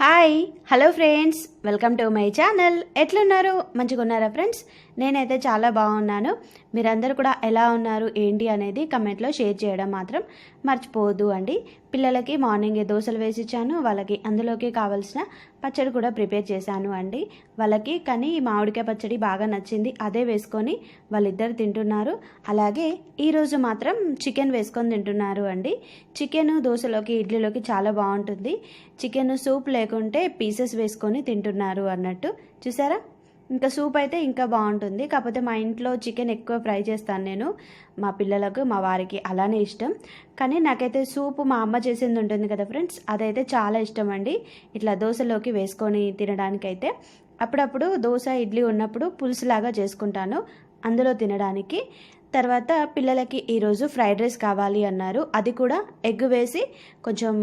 Hi hello friends, welcome to my channel. ఎట్లున్నారు? మంచిగా ఉన్నారా ఫ్రెండ్స్? నేనైతే చాలా బాగున్నాను. మీరందరూ కూడా ఎలా ఉన్నారు ఏంటి అనేది కమెంట్లో షేర్ చేయడం మాత్రం మర్చిపోవద్దు అండి. పిల్లలకి మార్నింగే దోశలు వేసి ఇచ్చాను. వాళ్ళకి అందులోకి కావాల్సిన పచ్చడి కూడా ప్రిపేర్ చేశాను అండి. వాళ్ళకి కానీ మామిడికాయ పచ్చడి బాగా నచ్చింది, అదే వేసుకొని వాళ్ళిద్దరు తింటున్నారు. అలాగే ఈరోజు మాత్రం చికెన్ వేసుకొని తింటున్నారు అండి. చికెన్ దోశలోకి ఇడ్లీలోకి చాలా బాగుంటుంది. చికెన్ సూప్ లేకుంటే పీసెస్ వేసుకొని తింటున్నారు అన్నట్టు. చూసారా? ఇంకా సూప్ అయితే ఇంకా బాగుంటుంది. కాకపోతే మా ఇంట్లో చికెన్ ఎక్కువ ఫ్రై చేస్తాను నేను. మా పిల్లలకు మా వారికి అలానే ఇష్టం. కానీ నాకైతే సూప్ మా అమ్మ చేసింది ఉంటుంది కదా ఫ్రెండ్స్, అదైతే చాలా ఇష్టం అండి. ఇట్లా దోశలోకి వేసుకొని తినడానికైతే అప్పుడప్పుడు దోశ ఇడ్లీ ఉన్నప్పుడు పులుసులాగా చేసుకుంటాను అందులో తినడానికి. తర్వాత పిల్లలకి ఈరోజు ఫ్రైడ్ రైస్ కావాలి అన్నారు. అది కూడా ఎగ్ వేసి కొంచెం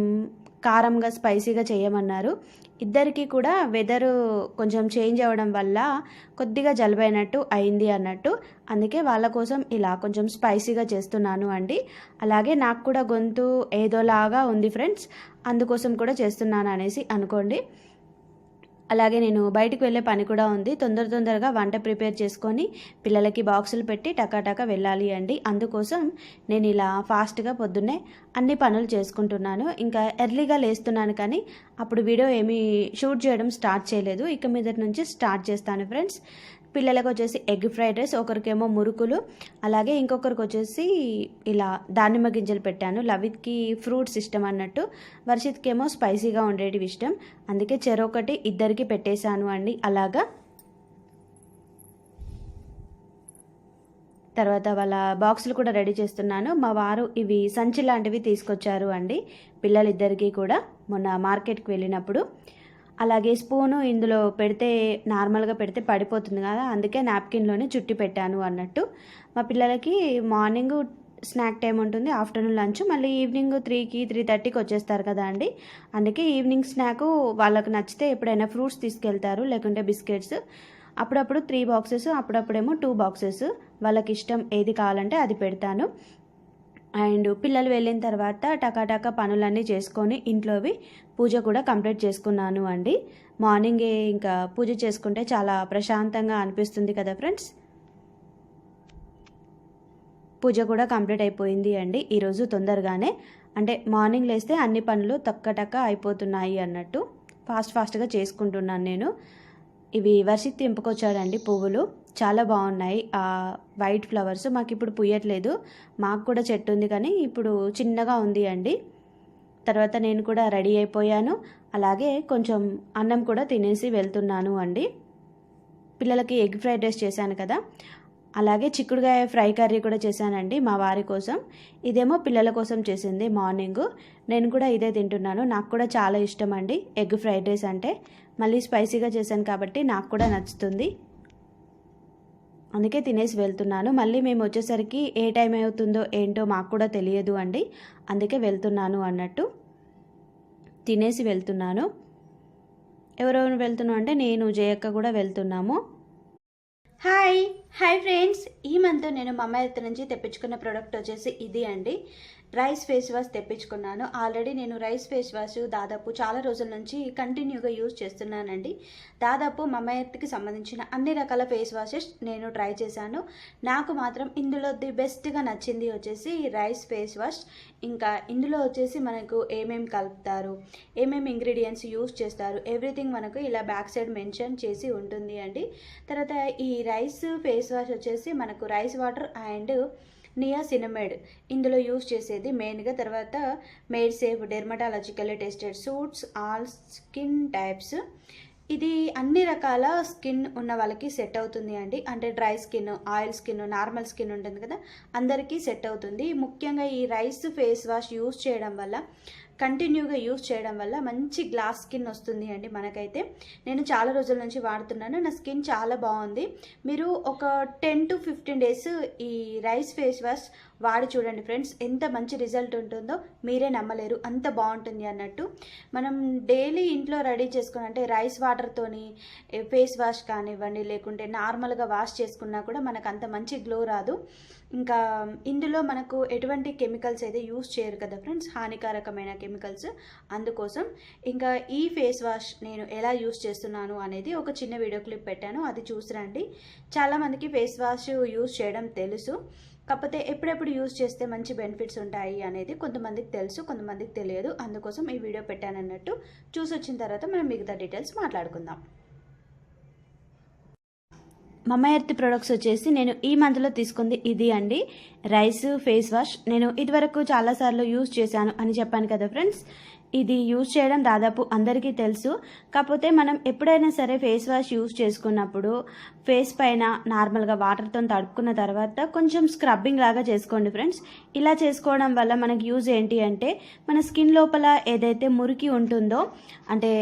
కారంగా స్పైసీగా చేయమన్నారు. ఇద్దరికి కూడా వెదరు కొంచెం చేంజ్ అవ్వడం వల్ల కొద్దిగా జలుబైనట్టు అయింది అన్నట్టు. అందుకే వాళ్ళ కోసం ఇలా కొంచెం స్పైసీగా చేస్తున్నాను అండి. అలాగే నాకు కూడా గొంతు ఏదోలాగా ఉంది ఫ్రెండ్స్, అందుకోసం కూడా చేస్తున్నాను అనేసి అనుకోండి. అలాగే నేను బయటకు వెళ్ళే పని కూడా ఉంది. తొందరగా వంట ప్రిపేర్ చేసుకొని పిల్లలకి బాక్సులు పెట్టి టకాటకా వెళ్ళాలి అండి. అందుకోసం నేను ఇలా ఫాస్ట్గా పొద్దున్నే అన్ని పనులు చేసుకుంటున్నాను. ఇంకా ఎర్లీగా లేస్తున్నాను, కానీ అప్పుడు వీడియో ఏమీ షూట్ చేయడం స్టార్ట్ చేయలేదు. ఇక మీద నుంచి స్టార్ట్ చేస్తాను ఫ్రెండ్స్. పిల్లలకు వచ్చేసి ఎగ్ ఫ్రైడ్ రైస్, ఒకరికేమో మురుకులు, అలాగే ఇంకొకరికి వచ్చేసి ఇలా దానిమ్మ గింజలు పెట్టాను. లవిత్కి ఫ్రూట్స్ ఇష్టం అన్నట్టు, వర్షిత్కేమో స్పైసీగా ఉండేటివి ఇష్టం. అందుకే చెరొకటి ఇద్దరికి పెట్టేశాను అండి. అలాగా తర్వాత వాళ్ళ బాక్సులు కూడా రెడీ చేస్తున్నాను. మా వారు ఇవి సంచి లాంటివి తీసుకొచ్చారు అండి పిల్లలిద్దరికీ కూడా మొన్న మార్కెట్కి వెళ్ళినప్పుడు. అలాగే స్పూను ఇందులో పెడితే నార్మల్గా పెడితే పడిపోతుంది కదా, అందుకే నాప్కిన్లోనే చుట్టి పెట్టాను అన్నట్టు. మా పిల్లలకి మార్నింగ్ స్నాక్ టైం ఉంటుంది, ఆఫ్టర్నూన్ లంచ్, మళ్ళీ ఈవినింగ్ 3కి 3:30కి వచ్చేస్తారు కదా అండి. అందుకే ఈవినింగ్ స్నాకు వాళ్ళకి నచ్చితే ఎప్పుడైనా ఫ్రూట్స్ తీసుకెళ్తారు, లేకుంటే బిస్కెట్స్. అప్పుడప్పుడు 3 బాక్సెస్, అప్పుడప్పుడేమో 2 బాక్సెస్. వాళ్ళకి ఇష్టం ఏది కావాలంటే అది పెడతాను. అండ్ పిల్లలు వెళ్ళిన తర్వాత టకాటకా పనులన్నీ చేసుకొని ఇంట్లోవి పూజ కూడా కంప్లీట్ చేసుకున్నాను అండి. మార్నింగే ఇంకా పూజ చేసుకుంటే చాలా ప్రశాంతంగా అనిపిస్తుంది కదా ఫ్రెండ్స్. పూజ కూడా కంప్లీట్ అయిపోయింది అండి ఈరోజు తొందరగానే. అంటే మార్నింగ్ లేస్తే అన్ని పనులు టక్క అయిపోతున్నాయి అన్నట్టు ఫాస్ట్గా చేసుకుంటున్నాను నేను. ఇవి వర్షిత్ తెంపుకొచ్చాడండి పువ్వులు, చాలా బాగున్నాయి. ఆ వైట్ ఫ్లవర్స్ మాకు ఇప్పుడు పూయట్లేదు, మాకు కూడా చెట్టు ఉంది కానీ ఇప్పుడు చిన్నగా ఉంది అండి. తర్వాత నేను కూడా రెడీ అయిపోయాను. అలాగే కొంచెం అన్నం కూడా తినేసి వెళ్తున్నాను అండి. పిల్లలకి ఎగ్ ఫ్రైడ్ రైస్ చేశాను కదా, అలాగే చిక్కుడుకాయ ఫ్రై కర్రీ కూడా చేశానండి మా వారి కోసం. ఇదేమో పిల్లల కోసం చేసింది మార్నింగ్. నేను కూడా ఇదే తింటున్నాను. నాకు కూడా చాలా ఇష్టం అండి ఎగ్ ఫ్రైడ్ రైస్ అంటే. మళ్ళీ స్పైసీగా చేశాను కాబట్టి నాకు కూడా నచ్చుతుంది, అందుకే తినేసి వెళ్తున్నాను. మళ్ళీ మేము వచ్చేసరికి ఏ టైం అవుతుందో ఏంటో మాకు కూడా తెలియదు అండి, అందుకే వెళ్తున్నాను అన్నట్టు. తినేసి వెళ్తున్నాను. ఎవరెవరు వెళ్తున్నాం అంటే నేను జయక్క కూడా వెళ్తున్నాము. హాయ్ ఫ్రెండ్స్, ఈ మంత్ నేను మా అమ్మాయి నుంచి తెప్పించుకున్న ప్రోడక్ట్ వచ్చేసి ఇది అండి, రైస్ ఫేస్ వాష్ తెప్పించుకున్నాను. ఆల్రెడీ నేను రైస్ ఫేస్ వాష్ దాదాపు చాలా రోజుల నుంచి కంటిన్యూగా యూజ్ చేస్తున్నానండి. దాదాపు మా అమ్మాయికి సంబంధించిన అన్ని రకాల ఫేస్ వాషెస్ నేను ట్రై చేశాను. నాకు మాత్రం ఇందులో ది బెస్ట్గా నచ్చింది వచ్చేసి రైస్ ఫేస్ వాష్. ఇంకా ఇందులో వచ్చేసి మనకు ఏమేమి కలుపుతారు, ఏమేమి ఇంగ్రీడియంట్స్ యూజ్ చేస్తారు, ఎవ్రీథింగ్ మనకు ఇలా బ్యాక్ సైడ్ మెన్షన్ చేసి ఉంటుంది అండి. తర్వాత ఈ రైస్ ఫేస్ వాష్ వచ్చేసి మనకు రైస్ వాటర్ అండ్ నియాసినమైడ్ ఇందులో యూజ్ చేసేది మెయిన్గా. తర్వాత made safe dermatological tested suits all skin types. ఇది అన్ని రకాల స్కిన్ ఉన్న వాళ్ళకి సెట్ అవుతుంది అండి. అంటే dry skin, oil skin, normal skin ఉంటుంది కదా, అందరికీ సెట్ అవుతుంది. ముఖ్యంగా ఈ రైస్ ఫేస్ వాష్ యూజ్ చేయడం వల్ల, కంటిన్యూగా యూజ్ చేయడం వల్ల మంచి గ్లాస్ స్కిన్ వస్తుంది అండి మనకైతే. నేను చాలా రోజుల నుంచి వాడుతున్నాను, నా స్కిన్ చాలా బాగుంది. మీరు ఒక 10 to 15 days ఈ రైస్ ఫేస్ వాష్ వాడి చూడండి ఫ్రెండ్స్, ఎంత మంచి రిజల్ట్ ఉంటుందో మీరే నమ్మలేరు, అంత బాగుంటుంది అన్నట్టు. మనం డైలీ ఇంట్లో రెడీ చేసుకుని అంటే రైస్ వాటర్తోని ఫేస్ వాష్ కానివ్వండి, లేకుంటే నార్మల్గా వాష్ చేసుకున్నా కూడా మనకు అంత మంచి గ్లో రాదు. ఇంకా ఇందులో మనకు ఎటువంటి కెమికల్స్ అయితే యూస్ చేయరు కదా ఫ్రెండ్స్, హానికారకమైన కెమికల్స్. అందుకోసం ఇంకా ఈ ఫేస్ వాష్ నేను ఎలా యూస్ చేస్తున్నాను అనేది ఒక చిన్న వీడియో క్లిప్ పెట్టాను, అది చూసిరండి. చాలామందికి ఫేస్ వాష్ యూస్ చేయడం తెలుసు, కాకపోతే ఎప్పుడెప్పుడు యూజ్ చేస్తే మంచి బెనిఫిట్స్ ఉంటాయి అనేది కొంతమందికి తెలుసు, కొంతమందికి తెలియదు. అందుకోసం ఈ వీడియో పెట్టాను అన్నట్టు. చూసి వచ్చిన తర్వాత మనం మిగతా డీటెయిల్స్ మాట్లాడుకుందాం. మమ్మా ఎర్త్ ప్రొడక్ట్స్ వచ్చేసి నేను ఈ మంత్లో తీసుకుంది ఇది అండి, రైస్ ఫేస్ వాష్. నేను ఇదివరకు చాలాసార్లు యూజ్ చేశాను అని చెప్పాను కదా ఫ్రెండ్స్. ఇది యూజ్ చేయడం దాదాపు అందరికీ తెలుసు. కాకపోతే మనం ఎప్పుడైనా సరే ఫేస్ వాష్ యూజ్ చేసుకున్నప్పుడు ఫేస్ పైన నార్మల్గా వాటర్తో తడుపుకున్న తర్వాత కొంచెం స్క్రబ్బింగ్ లాగా చేసుకోండి ఫ్రెండ్స్. ఇలా చేసుకోవడం వల్ల మనకి యూజ్ ఏంటి అంటే, మన స్కిన్ లోపల ఏదైతే మురికి ఉంటుందో అంటే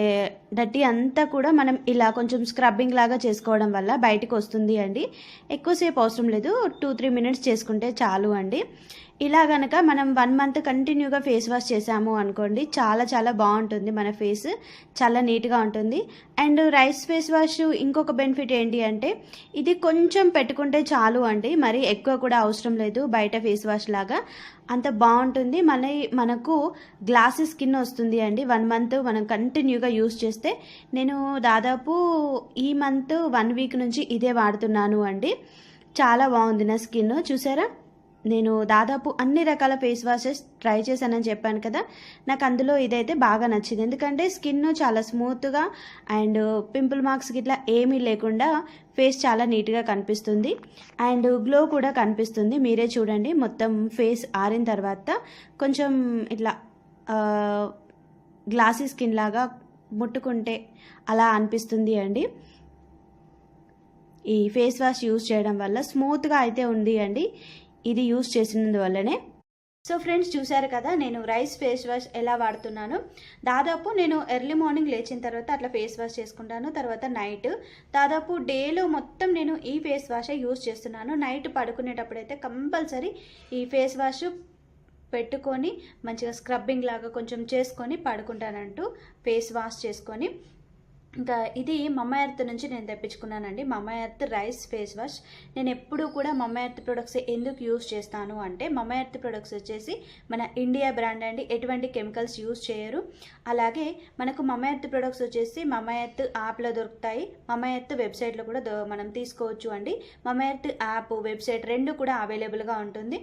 డర్టీ అంతా కూడా మనం ఇలా కొంచెం స్క్రబ్బింగ్ లాగా చేసుకోవడం వల్ల బయటకు వస్తుంది అండి. ఎక్కువసేపు అవసరం లేదు, 2-3 మినిట్స్ చేసుకుంటే చాలు అండి. ఇలా గనక మనం 1 మంత్ కంటిన్యూగా ఫేస్ వాష్ చేసాము అనుకోండి, చాలా చాలా బాగుంటుంది, మన ఫేస్ చాలా నీట్గా ఉంటుంది. అండ్ రైస్ ఫేస్ వాష్ ఇంకొక బెనిఫిట్ ఏంటి అంటే, ఇది కొంచెం పెట్టుకుంటే చాలు అండి, మరి ఎక్కువ కూడా అవసరం లేదు. బయట ఫేస్ వాష్ లాగా అంత బాగుంటుంది. మనకు గ్లాసీ స్కిన్ వస్తుంది అండి 1 మంత్ మనం కంటిన్యూగా యూస్ చేస్తే. నేను దాదాపు ఈ మంత్ 1 వీక్ నుంచి ఇదే వాడుతున్నాను అండి. చాలా బాగుంది నా స్కిన్. చూసారా, నేను దాదాపు అన్ని రకాల ఫేస్ వాషెస్ ట్రై చేశానని చెప్పాను కదా, నాకు అందులో ఇదైతే బాగా నచ్చింది. ఎందుకంటే స్కిన్ చాలా స్మూత్గా అండ్ పింపుల్ మార్క్స్ ఇట్లా ఏమీ లేకుండా ఫేస్ చాలా నీట్గా కనిపిస్తుంది అండ్ గ్లో కూడా కనిపిస్తుంది. మీరే చూడండి, మొత్తం ఫేస్ ఆరిన తర్వాత కొంచెం ఇట్లా గ్లాసీ స్కిన్ లాగా ముట్టుకుంటే అలా అనిపిస్తుంది అండి. ఈ ఫేస్ వాష్ యూజ్ చేయడం వల్ల స్మూత్గా అయితే ఉంది అండి, ఇది యూజ్ చేసినందువల్లనే. సో ఫ్రెండ్స్, చూసారు కదా నేను రైస్ ఫేస్ వాష్ ఎలా వాడుతున్నాను. దాదాపు నేను ఎర్లీ మార్నింగ్ లేచిన తర్వాత అట్లా ఫేస్ వాష్ చేసుకుంటాను, తర్వాత నైట్. దాదాపు డేలో మొత్తం నేను ఈ ఫేస్ వాషే యూజ్ చేస్తున్నాను. నైట్ పడుకునేటప్పుడు అయితే కంపల్సరీ ఈ ఫేస్ వాష్ పెట్టుకొని మంచిగా స్క్రబ్బింగ్ లాగా కొంచెం చేసుకొని పడుకుంటానంటూ ఫేస్ వాష్ చేసుకొని. ఇంకా ఇది మమ్మా ఎర్త్ నుంచి నేను తెప్పించుకున్నానండి, మమ్మా ఎర్త్ రైస్ ఫేస్ వాష్. నేను ఎప్పుడూ కూడా మమ్మా ఎర్త్ ప్రొడక్ట్స్ ఎందుకు యూజ్ చేస్తాను అంటే, మమ్మా ఎర్త్ ప్రొడక్ట్స్ వచ్చేసి మన ఇండియా బ్రాండ్ అండి, ఎటువంటి కెమికల్స్ యూజ్ చేయరు. అలాగే మనకు మమ్మా ఎర్త్ ప్రొడక్ట్స్ వచ్చేసి మమ్మా ఎర్త్ యాప్లో దొరుకుతాయి, మమ్మా ఎర్త్ వెబ్సైట్లో కూడా మనం తీసుకోవచ్చు అండి. మమ్మా ఎర్త్ యాప్, వెబ్సైట్ రెండు కూడా అవైలబుల్గా ఉంటుంది.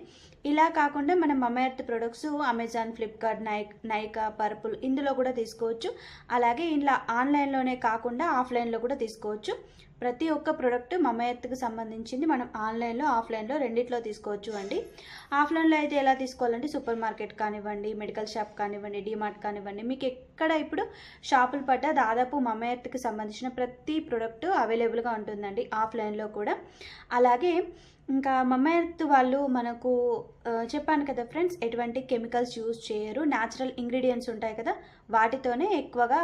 ఇలా కాకుండా మనం మమ్మా earth products Amazon, Flipkart, Nykaa, purple ఇందులో కూడా తీసుకోవచ్చు. అలాగే ఇలా ఆన్లైన్లోనే కాకుండా ఆఫ్లైన్లో కూడా తీసుకోవచ్చు. ప్రతి ఒక్క ప్రోడక్ట్ మమ్మా ఎర్త్కి సంబంధించింది మనం ఆన్లైన్లో, ఆఫ్లైన్లో రెండిట్లో తీసుకోవచ్చు అండి. ఆఫ్లైన్లో అయితే ఎలా తీసుకోవాలంటే, సూపర్ మార్కెట్ కానివ్వండి, మెడికల్ షాప్ కానివ్వండి, డిమార్ట్ కానివ్వండి, మీకు ఎక్కడ ఇప్పుడు షాపులు పడ్డా దాదాపు మమ్మా ఎర్త్కి సంబంధించిన ప్రతి ప్రోడక్ట్ అవైలబుల్గా ఉంటుందండి ఆఫ్లైన్లో కూడా. అలాగే ఇంకా మమ్మా ఎర్త్ వాళ్ళు మనకు చెప్పాను కదా ఫ్రెండ్స్, ఎటువంటి కెమికల్స్ యూజ్ చేయరు, న్యాచురల్ ఇంగ్రీడియంట్స్ ఉంటాయి కదా, వాటితోనే ఎక్కువగా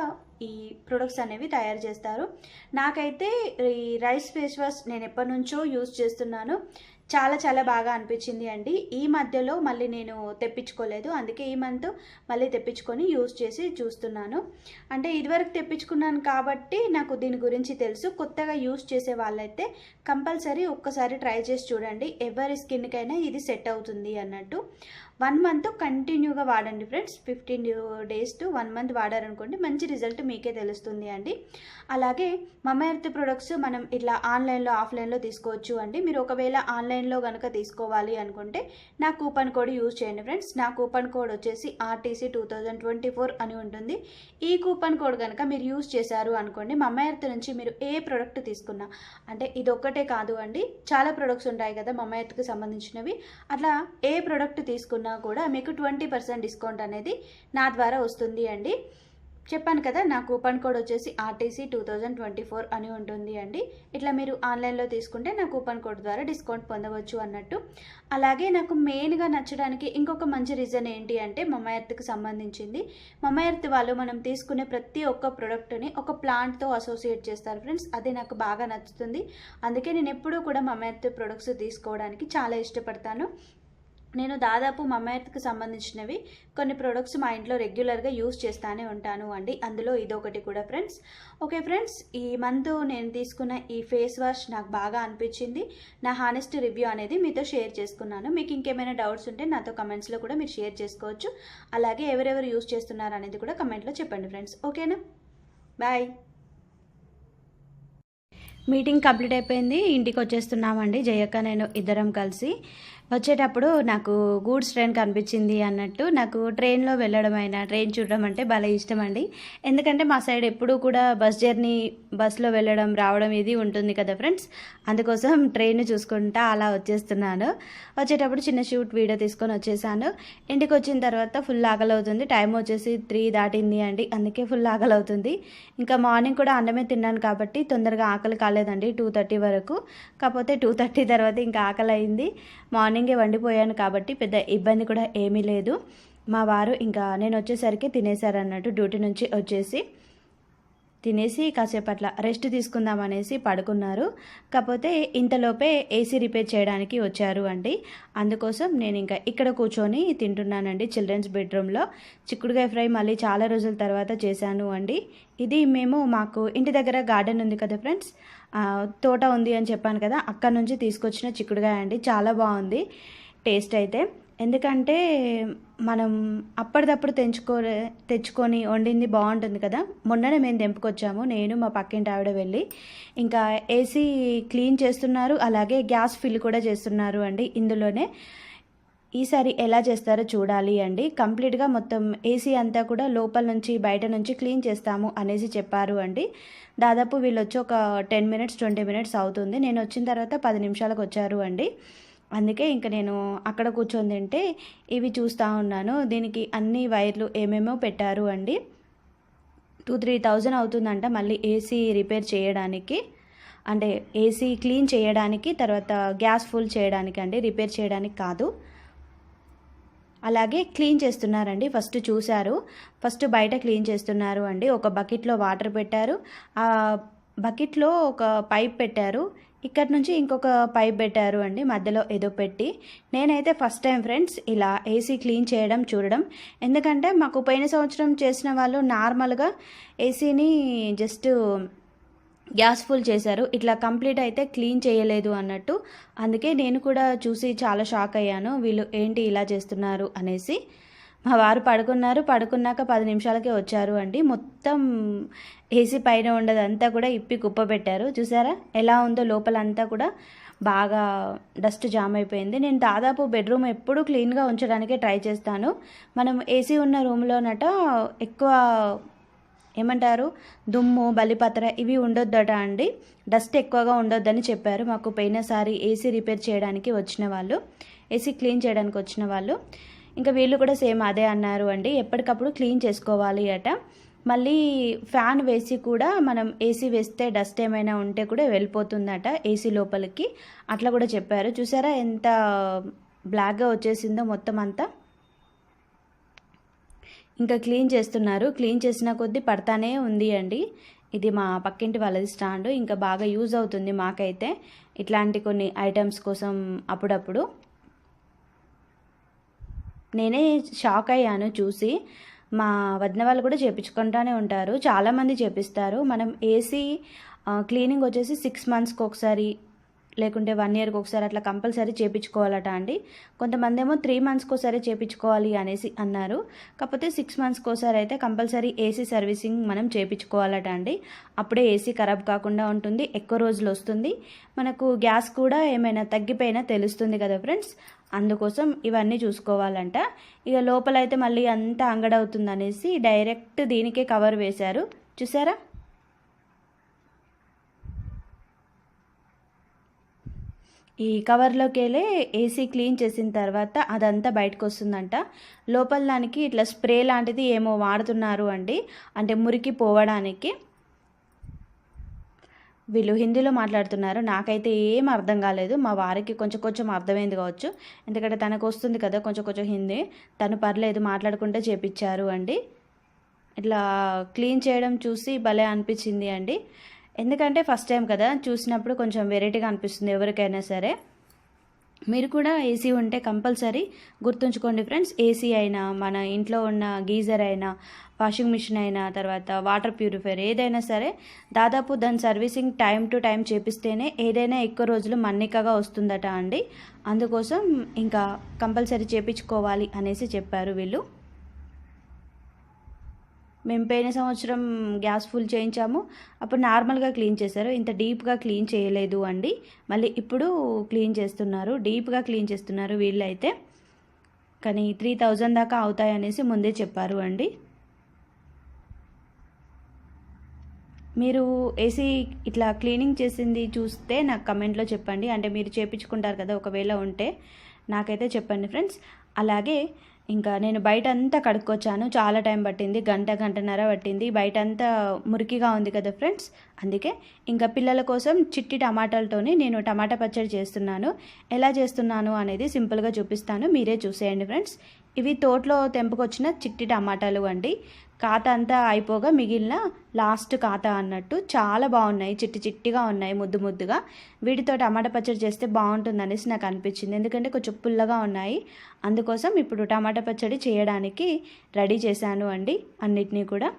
ఈ ప్రొడక్ట్స్ అనేవి తయారు చేస్తారు. నాకైతే ఈ రైస్ ఫేస్ వాష్ నేను ఎప్పటి నుంచో యూజ్ చేస్తున్నాను, చాలా చాలా బాగా అనిపించింది అండి. ఈ మధ్యలో మళ్ళీ నేను తెప్పించుకోలేదు, అందుకే ఈ మంత్ మళ్ళీ తెప్పించుకొని యూజ్ చేసి చూస్తున్నాను. అంటే ఇదివరకు తెప్పించుకున్నాను కాబట్టి నాకు దీని గురించి తెలుసు. కొత్తగా యూజ్ చేసే వాళ్ళైతే కంపల్సరీ ఒక్కసారి ట్రై చేసి చూడండి, ఎవరి స్కిన్కైనా ఇది సెట్ అవుతుంది అన్నట్టు. 1 మంత్ కంటిన్యూగా వాడండి ఫ్రెండ్స్, 15 days to 1 month వాడారనుకోండి, మంచి రిజల్ట్ మీకే తెలుస్తుంది అండి. అలాగే మమ్మా ఎర్త్ ప్రొడక్ట్స్ మనం ఇట్లా ఆన్లైన్లో, ఆఫ్లైన్లో తీసుకోవచ్చు అండి. మీరు ఒకవేళ ఆన్లైన్లో కనుక తీసుకోవాలి అనుకుంటే నా కూపన్ కోడ్ యూజ్ చేయండి ఫ్రెండ్స్. నా కూపన్ కోడ్ వచ్చేసి RTC 2024 అని ఉంటుంది. ఈ కూపన్ కోడ్ కనుక మీరు యూజ్ చేశారు అనుకోండి, మమ్మా ఎర్త్ నుంచి మీరు ఏ ప్రోడక్ట్ తీసుకున్నా, అంటే ఇది ఒక్కటే కాదు అండి, చాలా ప్రొడక్ట్స్ ఉంటాయి కదా మమ్మా ఎర్త్కి సంబంధించినవి, అట్లా ఏ ప్రోడక్ట్ తీసుకున్నా కూడా మీకు 20% డిస్కౌంట్ అనేది నా ద్వారా వస్తుంది అండి. చెప్పాను కదా, నా కూపన్ కోడ్ వచ్చేసి RTC 2024 అని ఉంటుంది అండి. ఇట్లా మీరు ఆన్లైన్లో తీసుకుంటే నా కూపన్ కోడ్ ద్వారా డిస్కౌంట్ పొందవచ్చు అన్నట్టు. అలాగే నాకు మెయిన్గా నచ్చడానికి ఇంకొక మంచి రీజన్ ఏంటి అంటే, మమ్మా ఎర్త్కి సంబంధించింది. మమ్మా ఎర్త్ వాళ్ళు మనం తీసుకునే ప్రతి ఒక్క ప్రోడక్ట్ని ఒక ప్లాంట్తో అసోసియేట్ చేస్తారు ఫ్రెండ్స్, అది నాకు బాగా నచ్చుతుంది. అందుకే నేను ఎప్పుడూ కూడా మమ్మా ఎర్త్ ప్రొడక్ట్స్ తీసుకోవడానికి చాలా ఇష్టపడతాను. నేను దాదాపు మమ్మాయికి సంబంధించినవి కొన్ని ప్రొడక్ట్స్ మా ఇంట్లో రెగ్యులర్గా యూస్ చేస్తూనే ఉంటాను అండి. అందులో ఇదొకటి కూడా ఫ్రెండ్స్. ఓకే ఫ్రెండ్స్, ఈ మంత్ నేను తీసుకున్న ఈ ఫేస్ వాష్ నాకు బాగా అనిపించింది. నా హానెస్ట్ రివ్యూ అనేది మీతో షేర్ చేసుకున్నాను. మీకు ఇంకేమైనా డౌట్స్ ఉంటే నాతో కమెంట్స్లో కూడా మీరు షేర్ చేసుకోవచ్చు. అలాగే ఎవరెవరు యూస్ చేస్తున్నారు అనేది కూడా కమెంట్లో చెప్పండి ఫ్రెండ్స్. ఓకేనా, బాయ్. మీటింగ్ కంప్లీట్ అయిపోయింది, ఇంటికి వచ్చేస్తున్నామండి. జయక్క నేను ఇద్దరం కలిసి. వచ్చేటప్పుడు నాకు గూడ్స్ ట్రైన్ కనిపించింది అన్నట్టు, నాకు ట్రైన్లో వెళ్ళడం అయినా ట్రైన్ చూడడం అంటే భలే ఇష్టం అండి. ఎందుకంటే మా సైడ్ ఎప్పుడూ కూడా బస్ జర్నీ, బస్లో వెళ్ళడం రావడం ఇది ఉంటుంది కదా ఫ్రెండ్స్. అందుకోసం ట్రైన్ చూసుకుంటా అలా వచ్చేస్తున్నాను. వచ్చేటప్పుడు చిన్న షూట్ వీడియో తీసుకొని వచ్చేసాను. ఇంటికి వచ్చిన తర్వాత ఫుల్ ఆకలి అవుతుంది. టైం వచ్చేసి 3 దాటింది అండి, అందుకే ఫుల్ ఆకలి అవుతుంది. ఇంకా మార్నింగ్ కూడా అన్నమే తిన్నాను కాబట్టి తొందరగా ఆకలి కాలేదండి 2:30 వరకు. కాకపోతే 2:30 తర్వాత ఇంకా ఆకలి అయింది. మార్నింగే వండిపోయాను కాబట్టి పెద్ద ఇబ్బంది కూడా ఏమీ లేదు. మా వారు ఇంకా నేను వచ్చేసరికి తినేశారన్నట్టు, డ్యూటీ నుంచి వచ్చేసి తినేసి కాసేపు అట్లా రెస్ట్ తీసుకుందాం అనేసి పడుకున్నారు. కాకపోతే ఇంతలోపే ఏసీ రిపేర్ చేయడానికి వచ్చారు అండి. అందుకోసం నేను ఇంకా ఇక్కడ కూర్చొని తింటున్నానండి చిల్డ్రన్స్ బెడ్రూమ్లో. చిక్కుడుకాయ ఫ్రై మళ్ళీ చాలా రోజుల తర్వాత చేశాను అండి. ఇది మాకు ఇంటి దగ్గర గార్డెన్ ఉంది కదా ఫ్రెండ్స్, తోట ఉంది అని చెప్పాను కదా, అక్కడ నుంచి తీసుకొచ్చిన చిక్కుడుకాయ అండి. చాలా బాగుంది టేస్ట్ అయితే. ఎందుకంటే మనం అప్పటిదప్పుడు తెచ్చుకొని వండింది బాగుంటుంది కదా. మొన్ననే మేము తెంపుకొచ్చాము, నేను మా పక్కింటి ఆవిడ వెళ్ళి. ఇంకా ఏసీ క్లీన్ చేస్తున్నారు, అలాగే గ్యాస్ ఫిల్ కూడా చేస్తున్నారు అండి ఇందులోనే. ఈసారి ఎలా చేస్తారో చూడాలి అండి. కంప్లీట్గా మొత్తం ఏసీ అంతా కూడా లోపల నుంచి బయట నుంచి క్లీన్ చేస్తాము అనేసి చెప్పారు అండి. దాదాపు వీళ్ళు వచ్చి ఒక 10 మినిట్స్ 20 మినిట్స్ అవుతుంది. నేను వచ్చిన తర్వాత 10 నిమిషాలకు వచ్చారు అండి. అందుకే ఇంకా నేను అక్కడ కూర్చొని తింటే ఇవి చూస్తూ ఉన్నాను. దీనికి అన్ని వైర్లు ఏమేమో పెట్టారు అండి. 2-3 thousand అవుతుందంట మళ్ళీ ఏసీ రిపేర్ చేయడానికి, అంటే ఏసీ క్లీన్ చేయడానికి, తర్వాత గ్యాస్ ఫుల్ చేయడానికి అండి, రిపేర్ చేయడానికి కాదు. అలాగే క్లీన్ చేస్తున్నారండి. ఫస్ట్ చూశారు, ఫస్ట్ బయట క్లీన్ చేస్తున్నారు అండి. ఒక బకెట్లో వాటర్ పెట్టారు, ఆ బకెట్లో ఒక పైప్ పెట్టారు, ఇక్కడ నుంచి ఇంకొక పైప్ పెట్టారు అండి మధ్యలో ఏదో పెట్టి. నేనైతే ఫస్ట్ టైం ఫ్రెండ్స్ ఇలా ఏసీ క్లీన్ చేయడం చూడడం. ఎందుకంటే మాకు పోయిన సంవత్సరం చేసిన వాళ్ళు నార్మల్గా ఏసీని జస్ట్ గ్యాస్ ఫుల్ చేశారు, ఇట్లా కంప్లీట్ అయితే క్లీన్ చేయలేదు అన్నట్టు. అందుకే నేను కూడా చూసి చాలా షాక్ అయ్యాను, వీళ్ళు ఏంటి ఇలా చేస్తున్నారు అనేసి. మా వారు పడుకున్నాక 10 నిమిషాలకే వచ్చారు అండి. మొత్తం ఏసీ పైన ఉండదంతా కూడా ఇప్పి కుప్ప పెట్టారు. చూసారా ఎలా ఉందో, లోపలంతా కూడా బాగా డస్ట్ జామ్ అయిపోయింది. నేను దాదాపు బెడ్రూమ్ ఎప్పుడూ క్లీన్గా ఉంచడానికే ట్రై చేస్తాను. మనం ఏసీ ఉన్న రూమ్లోనట ఎక్కువ ఏమంటారు, దుమ్ము బలిపత్ర ఇవి ఉండొద్దట అండి, డస్ట్ ఎక్కువగా ఉండొద్దని చెప్పారు మాకు పోయినసారి ఏసీ రిపేర్ చేయడానికి వచ్చిన వాళ్ళు, ఏసీ క్లీన్ చేయడానికి వచ్చిన వాళ్ళు. ఇంకా వీళ్ళు కూడా సేమ్ అదే అన్నారు అండి, ఎప్పటికప్పుడు క్లీన్ చేసుకోవాలి అట. మళ్ళీ ఫ్యాన్ వేసి కూడా మనం ఏసీ వేస్తే డస్ట్ ఏమైనా ఉంటే కూడా వెళ్ళిపోతుందట ఏసీ లోపలికి, అట్లా కూడా చెప్పారు. చూసారా ఎంత బ్లాక్గా వచ్చేసిందో మొత్తం అంతా. ఇంకా క్లీన్ చేస్తున్నారు, క్లీన్ చేసిన కొద్దీ పడతానే ఉంది అండి. ఇది మా పక్కింటి వాళ్ళది స్టాండ్, ఇంకా బాగా యూజ్ అవుతుంది మాకైతే ఇట్లాంటి కొన్ని ఐటమ్స్ కోసం అప్పుడప్పుడు. నేనే షాక్ అయ్యాను చూసి. మా వదిన వాళ్ళు కూడా చేపించుకుంటూనే ఉంటారు, చాలామంది చేపిస్తారు. మనం ఏసీ క్లీనింగ్ వచ్చేసి 6 monthsకి ఒకసారి లేకుంటే 1 yearకి ఒకసారి అట్లా కంపల్సరీ చేయించుకోవాలట అండి. కొంతమంది ఏమో 3 monthsకి ఒకసారి చేయించుకోవాలి అనేసి అన్నారు. కాకపోతే 6 monthsకి ఒకసారి అయితే కంపల్సరీ ఏసీ సర్వీసింగ్ మనం చేయించుకోవాలట అండి. అప్పుడే ఏసీ ఖరాబ్ కాకుండా ఉంటుంది, ఎక్కువ రోజులు వస్తుంది, మనకు గ్యాస్ కూడా ఏమైనా తగ్గిపోయినా తెలుస్తుంది కదా ఫ్రెండ్స్. అందుకోసం ఇవన్నీ చూసుకోవాలంట. ఇక లోపలైతే మళ్ళీ అంతా అంగడవుతుంది అనేసి డైరెక్ట్ దీనికే కవర్ వేశారు. చూసారా ఈ కవర్లోకి వెళ్ళి ఏసీ క్లీన్ చేసిన తర్వాత అదంతా బయటకు వస్తుందంట. లోపల దానికి ఇట్లా స్ప్రే లాంటిది ఏమో వాడుతున్నారు అండి, అంటే మురికి పోవడానికి. వీళ్ళు హిందీలో మాట్లాడుతున్నారు, నాకైతే ఏం అర్థం కాలేదు. మా వారికి కొంచెం అర్థమైంది కావచ్చు, ఎందుకంటే తనకు వస్తుంది కదా కొంచెం హిందీ. తను పర్లేదు మాట్లాడుకుంటే చేపించారు అండి. ఇట్లా క్లీన్ చేయడం చూసి భలే అనిపించింది అండి. ఎందుకంటే ఫస్ట్ టైం కదా, చూసినప్పుడు కొంచెం వెరైటీగా అనిపిస్తుంది ఎవరికైనా సరే. మీరు కూడా ఏసీ ఉంటే కంపల్సరీ గుర్తుంచుకోండి ఫ్రెండ్స్. ఏసీ అయినా, మన ఇంట్లో ఉన్న గీజర్ అయినా, వాషింగ్ మిషన్ అయినా, తర్వాత వాటర్ ప్యూరిఫైయర్ ఏదైనా సరే దాదాపు దాని సర్వీసింగ్ టైం టు టైం చేపిస్తేనే ఏదైనా ఎక్కువ రోజులు మన్నికగా వస్తుందట అండి. అందుకోసం ఇంకా కంపల్సరీ చేపించుకోవాలి అనేసి చెప్పారు వీళ్ళు. మేము పోయిన సంవత్సరం గ్యాస్ ఫుల్ చేయించాము, అప్పుడు నార్మల్గా క్లీన్ చేశారు, ఇంత డీప్గా క్లీన్ చేయలేదు అండి. మళ్ళీ ఇప్పుడు క్లీన్ చేస్తున్నారు, డీప్గా క్లీన్ చేస్తున్నారు వీళ్ళైతే. కానీ 3000 దాకా అవుతాయనేసి ముందే చెప్పారు అండి. మీరు ఏసీ ఇట్లా క్లీనింగ్ చేసింది చూస్తే నాకు కమెంట్లో చెప్పండి. అంటే మీరు చేయించుకుంటారు కదా, ఒకవేళ ఉంటే నాకైతే చెప్పండి ఫ్రెండ్స్. అలాగే ఇంకా నేను బయట అంతా కడుక్కొచ్చాను, చాలా టైం పట్టింది, గంటన్నర పట్టింది. బయట అంతా మురికిగా ఉంది కదా ఫ్రెండ్స్, అందుకే ఇంకా పిల్లల కోసం చిట్టి టమాటాలతోని నేను టమాటా పచ్చడి చేస్తున్నాను. ఎలా చేస్తున్నాను అనేది సింపుల్గా చూపిస్తాను, మీరే చూసేయండి ఫ్రెండ్స్. ఇవి తోటలో తెంపుకొచ్చిన చిట్టి టమాటాలు అండి. ఖాతా అంతా అయిపోగా మిగిలిన లాస్ట్ ఖాతా అన్నట్టు. చాలా బాగున్నాయి, చిట్టి చిట్టిగా ఉన్నాయి, ముద్దు ముద్దుగా. వీటితో టమాటా పచ్చడి చేస్తే బాగుంటుంది అనేసి నాకు అనిపించింది, ఎందుకంటే కొంచెం పుల్లగా ఉన్నాయి. అందుకోసం ఇప్పుడు టమాటా పచ్చడి చేయడానికి రెడీ చేశాను అండి అన్నిటినీ కూడా.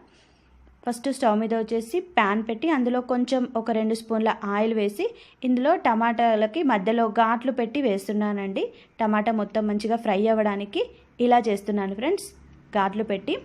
ఫస్ట్ స్టవ్ మీద వచ్చేసి ప్యాన్ పెట్టి అందులో కొంచెం ఒక 2 స్పూన్ల ఆయిల్ వేసి ఇందులో టమాటాలకి మధ్యలో ఘాట్లు పెట్టి వేస్తున్నానండి. టమాటా మొత్తం మంచిగా ఫ్రై అవ్వడానికి ఇలా చేస్తున్నాను ఫ్రెండ్స్, ఘాట్లు పెట్టి.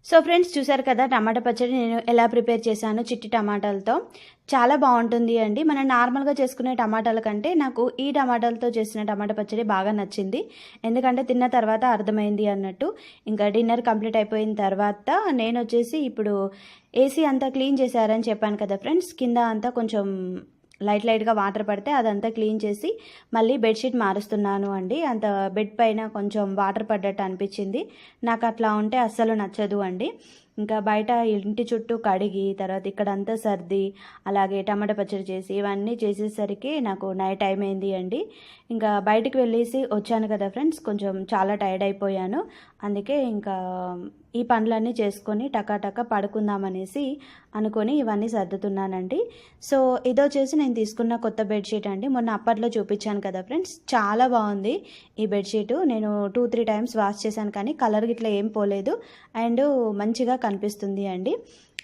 సో ఫ్రెండ్స్, చూసారు కదా టమాటా పచ్చడి నేను ఎలా ప్రిపేర్ చేశాను చిట్టి టమాటాలతో. చాలా బాగుంటుంది అండి. మనం నార్మల్గా చేసుకునే టమాటాల కంటే నాకు ఈ టమాటాలతో చేసిన టమాటా పచ్చడి బాగా నచ్చింది. ఎందుకంటే తిన్న తర్వాత అర్థమైంది అన్నట్టు. ఇంకా డిన్నర్ కంప్లీట్ అయిపోయిన తర్వాత నేను వచ్చేసి ఇప్పుడు ఏసీ అంతా క్లీన్ చేశారని చెప్పాను కదా ఫ్రెండ్స్. కింద అంతా కొంచెం లైట్గా వాటర్ పడితే అదంతా క్లీన్ చేసి మళ్ళీ బెడ్షీట్ మారుస్తున్నాను అండి. అంత బెడ్ పైన కొంచెం వాటర్ పడ్డట్టు అనిపించింది. నాకు అట్లా ఉంటే అస్సలు నచ్చదు అండి. ఇంకా బయట ఇంటి చుట్టూ కడిగి తర్వాత ఇక్కడంతా సర్ది అలాగే టమాటా పచ్చడి చేసి ఇవన్నీ చేసేసరికి నాకు నైట్ టైం అయింది అండి. ఇంకా బయటికి వెళ్ళేసి వచ్చాను కదా ఫ్రెండ్స్, కొంచెం చాలా టైర్డ్ అయిపోయాను. అందుకే ఇంకా ఈ పనులన్నీ చేసుకొని టకాటక పడుకుందామనేసి అనుకొని ఇవన్నీ సర్దుతున్నానండి. సో ఇదొచ్చేసి నేను తీసుకున్న కొత్త బెడ్షీట్ అండి. మొన్న అప్పట్లో చూపించాను కదా ఫ్రెండ్స్, చాలా బాగుంది ఈ బెడ్షీటు. నేను 2-3 టైమ్స్ వాష్ చేశాను కానీ కలర్ గిట్లా ఏం పోలేదు అండ్ మంచిగా కనిపిస్తుంది అండి.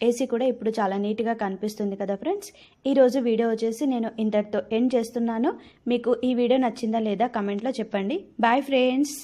ఏసీ కూడా ఇప్పుడు చాలా నీట్గా కనిపిస్తుంది కదా ఫ్రెండ్స్. ఈరోజు వీడియో వచ్చేసి నేను ఇంతటితో ఎండ్ చేస్తున్నాను. మీకు ఈ వీడియో నచ్చిందా లేదా కమెంట్లో చెప్పండి. Bye friends.